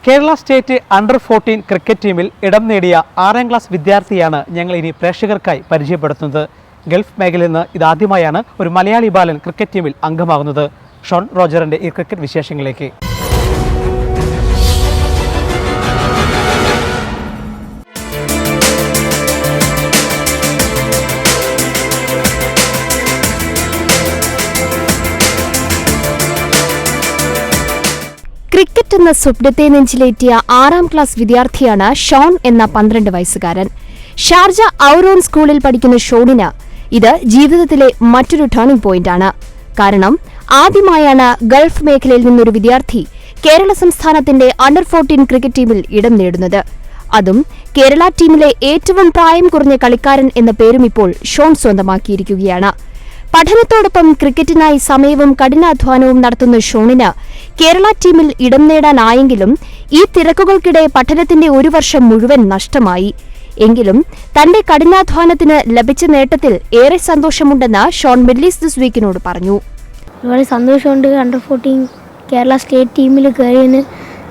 Kerala state അണ്ടർ-14 cricket ടീമിൽ ഇടം നേടിയ 6ാം ക്ലാസ് വിദ്യാർത്ഥിയാണ് ഞങ്ങൾ ഇനി പ്രേക്ഷകർക്കായി പരിചയപ്പെടുത്തുന്നത്. ഗൾഫ് മേഖലയിൽ നിന്ന് ഇതാദ്യമായാണ് ഒരു മലയാളി ബാലൻ ക്രിക്കറ്റ് ടീമിൽ അംഗമാകുന്നത്. ഷോൺ റോജറിന്റെ ഈ ക്രിക്കറ്റ് വിശേഷങ്ങളിലേക്ക്. ക്രിക്കറ്റ് എന്ന സ്വപ്നത്തെ നെഞ്ചിലേറ്റിയ 6ാം ക്ലാസ് വിദ്യാർത്ഥിയാണ് ഷോൺ എന്ന 12 വയസ്സുകാരൻ. ഷാർജ ഔറോൺ സ്കൂളിൽ പഠിക്കുന്ന ഷോണിന് ഇത് ജീവിതത്തിലെ മറ്റൊരു ടേണിംഗ് പോയിന്റാണ്. കാരണം ആദ്യമായാണ് ഗൾഫ് മേഖലയിൽ നിന്നൊരു വിദ്യാർത്ഥി കേരള സംസ്ഥാനത്തിന്റെ അണ്ടർ-14 ക്രിക്കറ്റ് ടീമിൽ ഇടം നേടുന്നത്. അതും കേരള ടീമിലെ ഏറ്റവും പ്രായം കുറഞ്ഞ കളിക്കാരൻ എന്ന പേരും ഇപ്പോൾ ഷോൺ സ്വന്തമാക്കിയിരിക്കുകയാണ്. പഠനത്തോടൊപ്പം ക്രിക്കറ്റിനായി സമയവും കഠിനാധ്വാനവും നടത്തുന്ന ഷോണിന് കേരള ടീമിൽ ഇടം നേടാനായെങ്കിലും ഈ തിരക്കുകൾക്കിടെ പഠനത്തിന്റെ ഒരു വർഷം മുഴുവൻ നഷ്ടമായി. എങ്കിലും തന്റെ കഠിനാധ്വാനത്തിന് ലഭിച്ച നേട്ടത്തിൽ ഏറെ സന്തോഷമുണ്ടെന്ന് ഷോൺ മിഡിൽ ഈസ്റ്റ് ദിസ് വീക്കിനോട് പറഞ്ഞു. ഒരുപാട് സന്തോഷമുണ്ട്. അണ്ടർ-14 കേരള സ്റ്റേറ്റ് ടീമിൽ കയറിയതിന്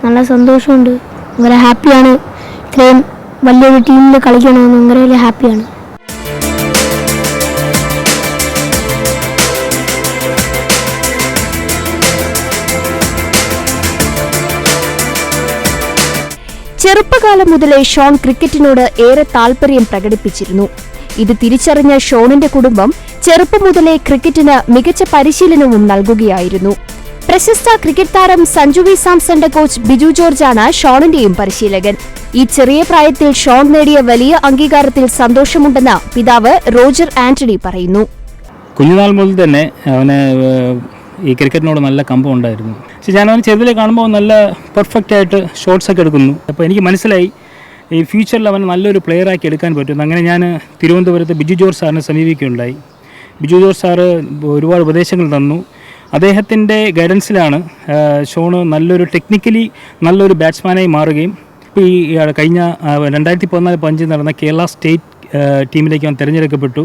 നല്ല സന്തോഷമുണ്ട്. ഭയങ്കര ഹാപ്പിയാണ്. ഇത്രയും വലിയൊരു ടീമിൽ കളിക്കണമെന്ന് ഭയങ്കര വലിയ ഹാപ്പിയാണ്. ചെറുപ്പകാലം മുതലേ ഷോൺ ക്രിക്കറ്റിനോട് ഏറെ താൽപര്യം പ്രകടിപ്പിച്ചിരുന്നു. ഇത് തിരിച്ചറിഞ്ഞ ഷോണിന്റെ കുടുംബം ചെറുപ്പം മുതലേ ക്രിക്കറ്റിന് മികച്ച പരിശീലനവും നൽകുകയായിരുന്നു. പ്രശസ്ത ക്രിക്കറ്റ് താരം സഞ്ജു വി സാംസന്റെ കോച്ച് ബിജു ജോർജാണ് ഷോണിന്റെയും പരിശീലകൻ. ഈ ചെറിയ പ്രായത്തിൽ ഷോൺ നേടിയ വലിയ അംഗീകാരത്തിൽ സന്തോഷമുണ്ടെന്ന് പിതാവ് റോജർ ആന്റണി പറയുന്നു. കുഞ്ഞുനാൾ മുതൽ തന്നെ അവന് ഈ ക്രിക്കറ്റിനോട് നല്ല കമ്പം ഉണ്ടായിരുന്നു. പക്ഷേ ഞാൻ അവന് ചെറുതിലെ കാണുമ്പോൾ നല്ല പെർഫെക്റ്റ് ആയിട്ട് ഷോട്ട്സൊക്കെ എടുക്കുന്നു. അപ്പോൾ എനിക്ക് മനസ്സിലായി ഈ ഫ്യൂച്ചറിൽ അവൻ നല്ലൊരു പ്ലെയറാക്കി എടുക്കാൻ പറ്റും. അങ്ങനെ ഞാൻ തിരുവനന്തപുരത്ത് ബിജു ജോർജ് സാറിനെ സമീപിക്കുകയുണ്ടായി. ബിജു ജോർജ് സാറ് ഒരുപാട് ഉപദേശങ്ങൾ തന്നു. അദ്ദേഹത്തിൻ്റെ ഗൈഡൻസിലാണ് ഷോണ് ടെക്നിക്കലി നല്ലൊരു ബാറ്റ്സ്മാനായി മാറുകയും ഇപ്പോൾ ഈ കഴിഞ്ഞ 2014-15 നടന്ന കേരള സ്റ്റേറ്റ് ടീമിലേക്ക് അവൻ തിരഞ്ഞെടുക്കപ്പെട്ടു.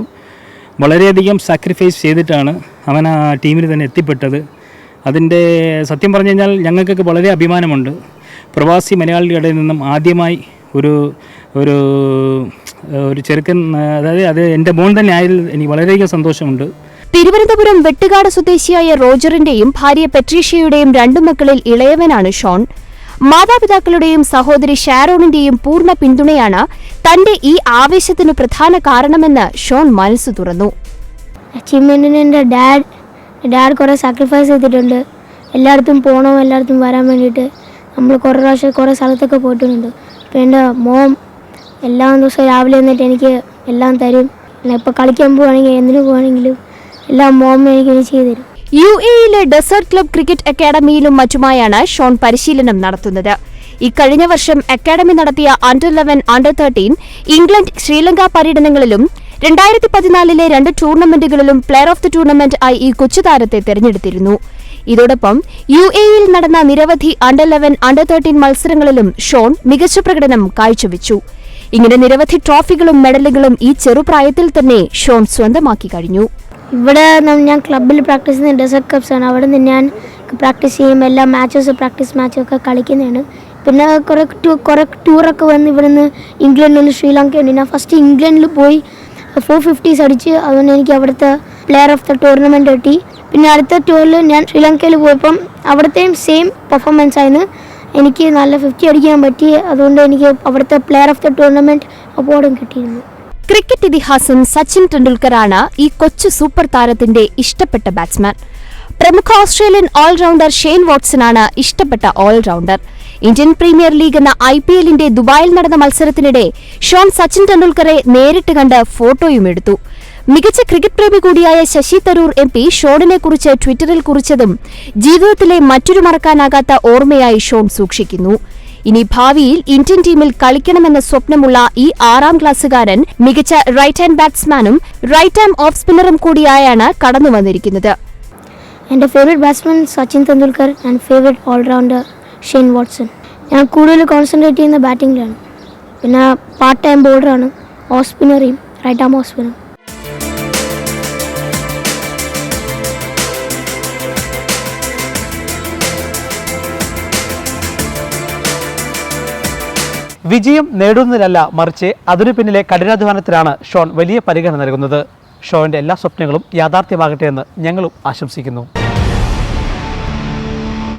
വളരെയധികം സാക്രിഫൈസ് ചെയ്തിട്ടാണ് അവൻ ആ ടീമിൽ തന്നെ എത്തിപ്പെട്ടത്. അതിൻ്റെ സത്യം പറഞ്ഞു കഴിഞ്ഞാൽ ഞങ്ങൾക്കൊക്കെ വളരെ അഭിമാനമുണ്ട്. പ്രവാസി മലയാളിയുടെ ഇടയിൽ നിന്നും ആദ്യമായി ഒരു ഒരു ഒരു ചെറുക്കൻ, അതായത് അത് എൻ്റെ മോൻ തന്നെ ആയതിൽ എനിക്ക് വളരെയധികം സന്തോഷമുണ്ട്. തിരുവനന്തപുരം വെട്ടുകാട് സ്വദേശിയായ റോജറിന്റെയും ഭാര്യ പെട്രീഷ്യയുടെയും 2 മക്കളിൽ ഇളയവനാണ് ഷോൺ. മാതാപിതാക്കളുടെയും സഹോദരി ഷാരോണിന്റെയും പൂർണ്ണ പിന്തുണയാണ് തന്റെ ഈ ആവേശത്തിന് പ്രധാന കാരണമെന്ന് ഷോൺ മനസ്സു തുറന്നു. അച്ചീവ്മെന്റിന് എൻ്റെ ഡാഡ് കുറേ സാക്രിഫൈസ് ചെയ്തിട്ടുണ്ട്. എല്ലായിടത്തും പോകണം, എല്ലായിടത്തും വരാൻ വേണ്ടിയിട്ട് നമ്മൾ കുറേ സ്ഥലത്തൊക്കെ പോയിട്ടുണ്ട്. അപ്പോൾ എൻ്റെ മോം എല്ലാ ദിവസവും രാവിലെ എന്നിട്ട് എനിക്ക് എല്ലാം തരും. ഇപ്പോൾ കളിക്കാൻ പോവുകയാണെങ്കിൽ എന്തിനു പോവുകയാണെങ്കിലും എല്ലാം മോം എനിക്ക് ചെയ്തു തരും. UAE-യിലെ ഡെസേർട്ട് ക്ലബ് ക്രിക്കറ്റ് അക്കാദമിയിലും മറ്റുമായാണ് ഷോൺ പരിശീലനം നടത്തുന്നത്. ഇക്കഴിഞ്ഞ വർഷം അക്കാദമി നടത്തിയ അണ്ടർ-11, അണ്ടർ-13, ഇംഗ്ലണ്ട്, ശ്രീലങ്ക പര്യടനങ്ങളിലും 2014-ലെ 2 ടൂർണമെന്റുകളിലും പ്ലെയർ ഓഫ് ദി ടൂർണമെന്റ് ആയി ഈ കൊച്ചുതാരത്തെ തെരഞ്ഞെടുത്തിരുന്നു. ഇതോടൊപ്പം UAE-യിൽ നടന്ന നിരവധി അണ്ടർ-11, അണ്ടർ-13 മത്സരങ്ങളിലും ഷോൺ മികച്ച പ്രകടനം കാഴ്ചവെച്ചു. ഇങ്ങനെ നിരവധി ട്രോഫികളും മെഡലുകളും ഈ ചെറുപ്രായത്തിൽ തന്നെ ഷോൺ സ്വന്തമാക്കി കഴിഞ്ഞു. ഇവിടെ ഞാൻ ക്ലബ്ബിൽ പ്രാക്ടീസ് ചെയ്യുന്ന ഡെസേർട്ട് കപ്സ് ആണ്. അവിടെ നിന്ന് ഞാൻ പ്രാക്ടീസ് ചെയ്യും. എല്ലാ പ്രാക്ടീസ് മാച്ചൊക്കെ കളിക്കുന്നതാണ്. പിന്നെ കുറേ ടൂറൊക്കെ വന്ന് ഇവിടുന്ന് ഇംഗ്ലണ്ടിൽ, ശ്രീലങ്കയുണ്ട്. ഞാൻ ഫസ്റ്റ് ഇംഗ്ലണ്ടിൽ പോയി 450s അടിച്ച്. അതുകൊണ്ട് എനിക്ക് അവിടുത്തെ പ്ലെയർ ഓഫ് ദ ടൂർണമെൻറ്റ് കിട്ടി. പിന്നെ അടുത്ത ടൂറിൽ ഞാൻ ശ്രീലങ്കയിൽ പോയപ്പം അവിടുത്തെയും സെയിം പെർഫോമൻസ് ആയിരുന്നു. എനിക്ക് നല്ല 50 അടിക്കാൻ പറ്റി. അതുകൊണ്ട് എനിക്ക് അവിടുത്തെ പ്ലെയർ ഓഫ് ദ ടൂർണമെൻറ്റ് അവാർഡും കിട്ടിയിരുന്നു. ക്രിക്കറ്റ് ഇതിഹാസം സച്ചിൻ ടെണ്ടുൽക്കറാണ് ഈ കൊച്ചു സൂപ്പർ താരത്തിന്റെ ഇഷ്ടപ്പെട്ട ബാറ്റ്സ്മാൻ. പ്രമുഖ ഓസ്ട്രേലിയൻ ഓൾറൗണ്ടർ ഷെയ്ൻ വാട്സനാണ് ഇഷ്ടപ്പെട്ട ഓൾറൗണ്ടർ. ഇന്ത്യൻ പ്രീമിയർ ലീഗ് എന്ന IPL-ന്റെ ദുബായിൽ നടന്ന മത്സരത്തിനിടെ ഷോൺ സച്ചിൻ ടെണ്ടുൽക്കറെ നേരിട്ട് കണ്ട് ഫോട്ടോയും എടുത്തു. മികച്ച ക്രിക്കറ്റ് പ്രേമി കൂടിയായ ശശി തരൂർ MP ഷോണിനെക്കുറിച്ച് ട്വിറ്ററിൽ കുറിച്ചതും ജീവിതത്തിലെ മറ്റൊരു മറക്കാനാകാത്ത ഓർമ്മയായി ഷോൺ സൂക്ഷിക്കുന്നു. ഇനി ഭാവിയിൽ ഇന്ത്യൻ ടീമിൽ കളിക്കണമെന്ന സ്വപ്നമുള്ള ഈ 6ാം ക്ലാസ്സുകാരൻ മികച്ച റൈറ്റ് ഹാൻഡ് ബാറ്റ്സ്മാനും റൈറ്റ് ആം ഓഫ് സ്പിന്നറും കൂടിയായാണ് കടന്നു വന്നിരിക്കുന്നത്. എൻ്റെ favourite batsman Sachin Tendulkar and favourite allrounder Shane Watson. ഞാൻ കൂടുതൽ കോൺസെൻട്രേറ്റ് ചെയ്യുന്ന ബാറ്റിങ്ങിലാണ്. പിന്നെ പാർട്ട് ടൈം ബോളറാണ്. ഓഫ് സ്പിന്നറേയും റൈറ്റ് ആം ഓഫ് സ്പിന്നർ. വിജയം നേടുന്നതിലല്ല മറിച്ച് അതിനു പിന്നിലെ കഠിനാധ്വാനത്തിലാണ് ഷോൺ വലിയ പരിഗണന നൽകുന്നത്. ഷോണിൻ്റെ എല്ലാ സ്വപ്നങ്ങളും യാഥാർത്ഥ്യമാകട്ടെ എന്ന് ഞങ്ങളും ആശംസിക്കുന്നു.